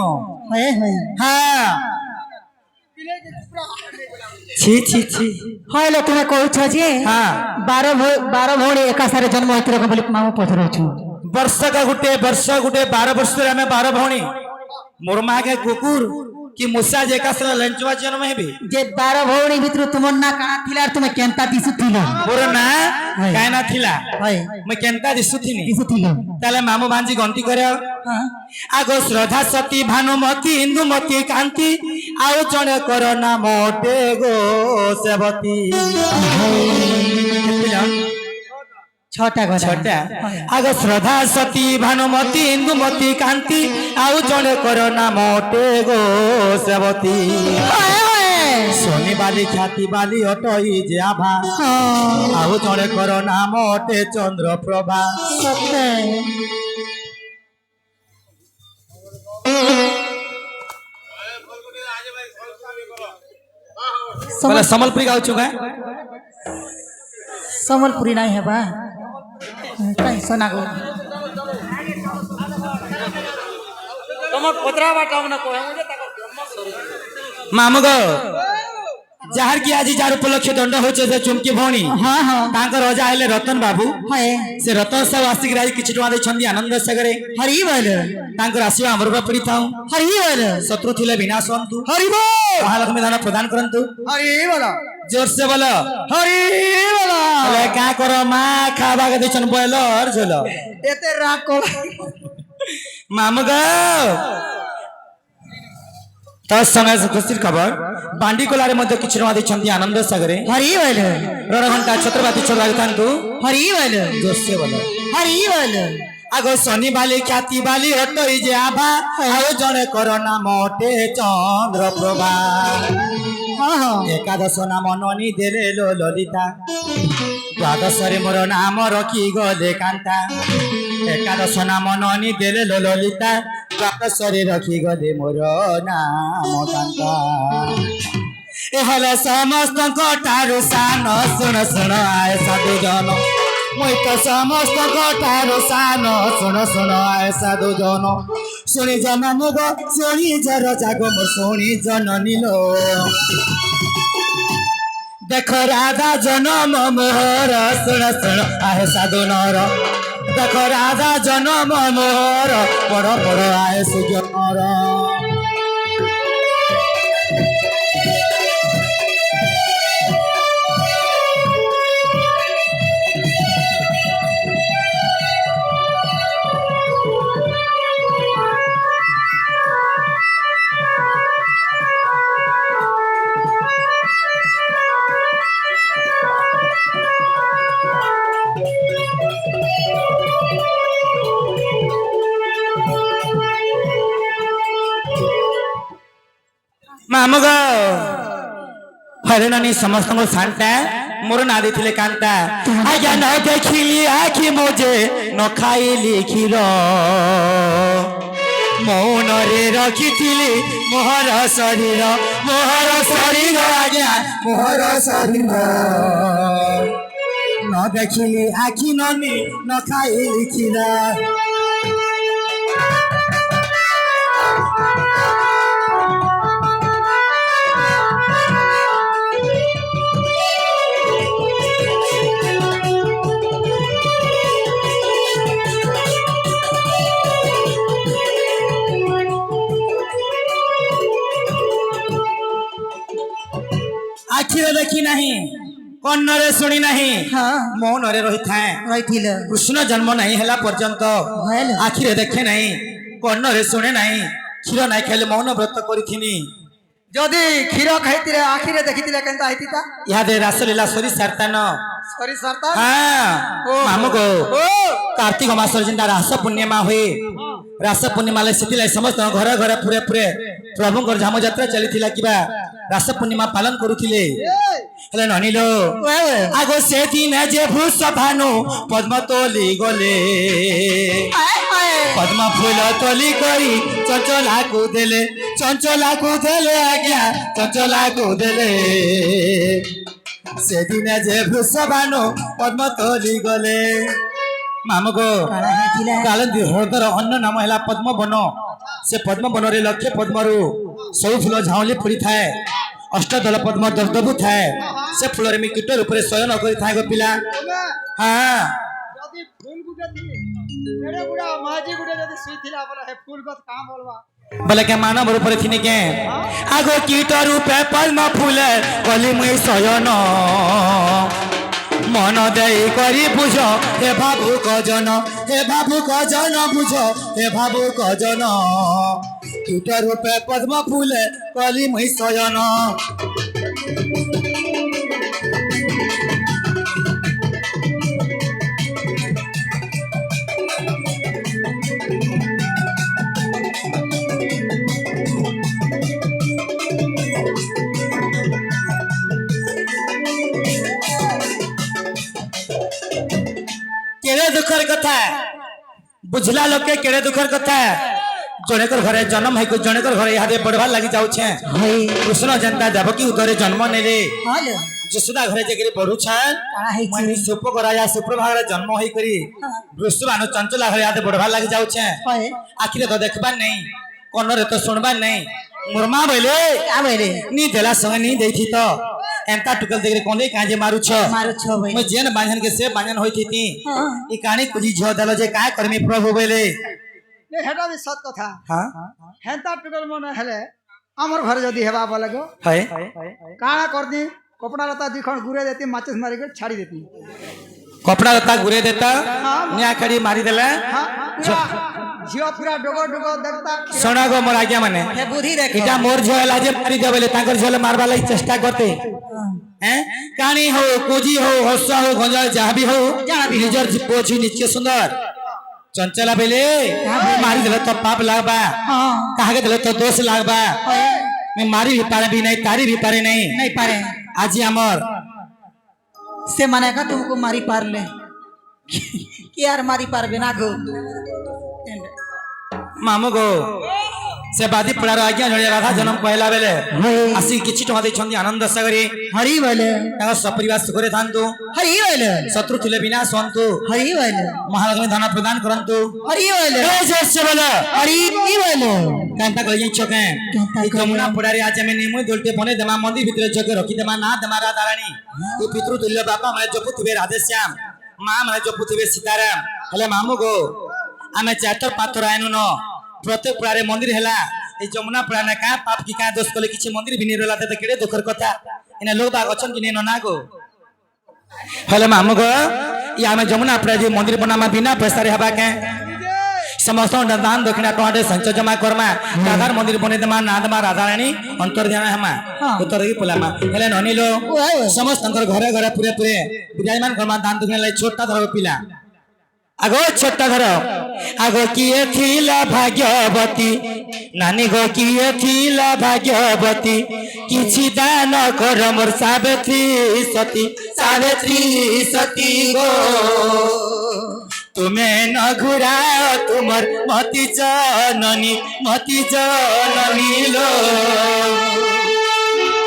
হয় হয় হ্যাঁ ছি ছি ছি হইলে তুমি কହୁଛ যে হ্যাঁ 12 ভଉଣୀ একা ସାରେ ଜନ୍ମ ହେଇଥିବ ବୋଲି ମାମୁ ପଚାରୁଛୁ ବର୍ଷକ ଗୋଟେ 12 ବର୍ଷରେ ଆମେ 12 ଭଉଣୀ मोर माँ के कुकुर कि मुसा जे कसरा लंचवा जन्म हेबे जे 12 भौणी भितर तुमर ना काना थिला तुमे केनता दिसुथिलो मोर ना काहे ना थिला हाय मैं केनता दिसुथिनी दिसुथिलो ताले मामू भांजी गंती करे हां आगो श्रद्धा सती भानुमती इंदुमती कांति आउ जणे कर नाम ओटे गो सेवती छटा गदा छोटा आगो श्रद्धा सती भानुमती इंदुमती कांति आउ जणे कर नाम ओटे गो सेवती सोनी बाली ख्याति बाली अटई जे आभा आउ जणे कर नाम ओटे चंद्र प्रभा सत्य बोले समलपुरी गाँव चुका समलपुरी नहीं है बा कहीं सोना को मामू गो जार की आज जार उपलक्ष्य दंड होचे से चुमकी भौणी हाँ हाँ तांकर रजा हेले रतन बाबू हाय से रतन सब आस्तिक राज किछि टमा दे छंदी आनंद सागरे हरि बोल तांकर आशीर्वाद हमर पड़ी थाऊ हरि बोल शत्रु थिले विनाश होंतु हरि बोल महालक्ष्मी दान प्रदान करंतु हरि बोल जोर से बोलो हरि बोल अरे का करो मां खाबा के दिछन बोलर झोलो एते राग को मामू गो तत्समय खुशीर खबर बांडी कोलारे मध्य किछि टमा दे छंदी आनंद सागरे हरि बोल रण घंटा छत्रपति छोड़ लागतांतु हरि बोल जोर से बोलो हरि बोल आगो शनि बाली ख्याति बाली हटई जे आभा आउ जणे कर नाम ओटे चंद्र प्रभा हाँ हाँ एकादश नाम ननी देले लो ललिता द्वादश रे मोर नाम रखी गले कांता एकादश नाम ननी देले लो ललिता द्वादश रे रखी गले मोर नाम कांता ए हले समस्त ठारू सान सुन सुन आए साधु जन মই তো সমস্ত কথার সান শুন শুন আয় সাধু জন শুনি জনম গো শুনি জর জাগ মোর শুনি জন নিল দেখ রাধা জনম মোহর শুন শুন আয় সাধু নর দেখ রাধা জনম মোহর বড় বড় আয় সূর্য নর मामू गो हरे नानी समस्त शांता मोर ना देथिले कांता आज्ञा न देखिली आखि मोजे न खाइली क्षीर मौन रे रखिथिली मोहर शरीर आज्ञा मोहर शरीर न देखिली आखि ननी न खाइली क्षीर आखिरे देखी नहीं कन्नरे शुणी नहीं हाँ मौन रे रही थाए रही थिलो कृष्ण जन्म नहीं हैला पर्यंत भयल आखिरे देखे नहीं कन्नरे शुणे नहीं क्षीर नहीं खाइले मौन व्रत करिथिनी যদি ক্ষীর খাইতিলে আখিরে দেখিতিলে কেনতা হইতিতা इहादे रासलीला सरी सारतान সরি সরতা हाँ मामू को ও कार्तिक मासर जिंदा रास पूर्णिमा हुए रास पूर्णिमा ले सिथिला समस्त घर घर पुरे पुरे प्रभुଙ୍କର झाम यात्रा चलीथिला किबा रास पूर्णिमा पालन करूथिले हेले ननिलो आगो से दिन जे भूष भानु पद्म तोली गले पद्म फूल तोली करी चंचला को देले आज्ञा चंचला को देले से दिन जे भूष भानु पद्म तोली गले मामू गो कालंदी हृदर अन्न नाम है पद्म वन से पद्म वन रे लक्ष्य पद्मरु सब फूल झाउली फुड़ी थाए अष्टदल पद्म दबदबु थाए से फूल रे मी कीट रूप शयन करि थाए गो पिला हाँ যদি ফুল গুটে থি এড়ে বুড়া মাঝি গুটে যদি শুইতিলা বলে হে ফুল গত কাম বলবা बोले के मानव रूप थी के आगो कीट रूपे पद्म फूले कली मुई शयन मन दे करी बुझ हे भावुक जन हे भावुक जन बुझ हे भावुक जन कीट रूपे पद्म फूले कली मुई शयन केड़े दुखर कथा बुझला लोग के केड़े दुखर कथा जनेकर घरे जन्म है जनेकर घरे यहाँ बढ़वार लगी जाऊे कृष्ण जनता देवकी उदरे जन्म नेले यशोदा घरे जगह बढ़ू छन सुपक राजा सुप्रभाग जन्म होई करी वृषभानु चंचला घरे यहाँ बढ़वार लगी जाऊे आखिरे तो देखबार नहीं कन्नरे तो सुनबार नहीं मुरमा बोले नी देला संगे नी देखी तो एंता टुकल देख कोने काजे मारू छ मैं जेन बांधन के से बांधन होई थी ई कानी कुजी झो दलो जे काय करमी प्रभु बोले ने हेटा भी सत कथा हां हेंता टुकल मन हेले हमर घर जदी हेबा बोलेगो है काना करदी कपड़ा लता दिखण गुरे देती माचिस मारी के छाड़ी देती कपड़ा लता गुरे देता न्या खड़ी मारी देला झियो पूरा डगो डगो देखता सोना गो मोर आज्ञा माने हे बुद्धि देखो इटा मोर झो लाज मारी देबेले ताकर झोले मारबा लाई चेष्टा करते हैं कानी हो कोजी हो हस्सा हो गंजा जहां भी हो निजर पोछी नीचे सुंदर चंचला बेले मारी देले तो पाप लागबा कहा के देले तो दोष लागबा मैं मारी भी पारे भी नहीं तारी भी पारे नहीं पारे आज हमर से माने का तुमको मारी पार ले कि यार मारी पार बिना गो मामू गो से बादी पड़ार आज्ञा जड़े राधा जन्म पहला बेले आसी किछि टमा दे छंदी आनंद सागरी हरि बोले ताका सपरिवार सुखरे थांतु हरि बोले शत्रु थिले विनाश होंतु हरि बोले महालक्ष्मी धन प्रदान करंतु हरि बोले जय जय से बोले हरि की बोले कांता कहि छके ई जमुना पड़ारे आज में निमु दोलते बने देमा मंदिर भीतर जके रखी देमा ना देमा राधारानी ई पितृ तुल्य बापा माने जपुथिबे राधेश्याम मां माने जपुथिबे सीताराम हले मामू गो आमे चातर पातर आइनु न प्रत्येक प्रारे मंदिर हैला ए जमुना प्राणे का पाप की का दोष कले किछि मंदिर भी निरला ते केड़े दुखर कथा इने लोग बाग अछन कि न नागो हले मामू गो या में जमुना प्रारे जे मंदिर बनामा बिना पैसा रे हबा के समस्त दान दक्षिणा टोटे संचय जमा करमा राधार मंदिर बने दमा नादमा राधारानी अंतर ध्यान हमा उत्तर ही पुलामा हले ननिलो समस्त अंतर घरे घरे पूरे पूरे विराजमान करमा दान दक्षिणा लै छोटा धर पिला आगो छोटा घर आगो किए थिला भाग्यवती नानी गो किए थिला भाग्यवती किछि दान कर मोर सावित्री सती गो तुम्हें न घुराओ तुमर मति जननी लो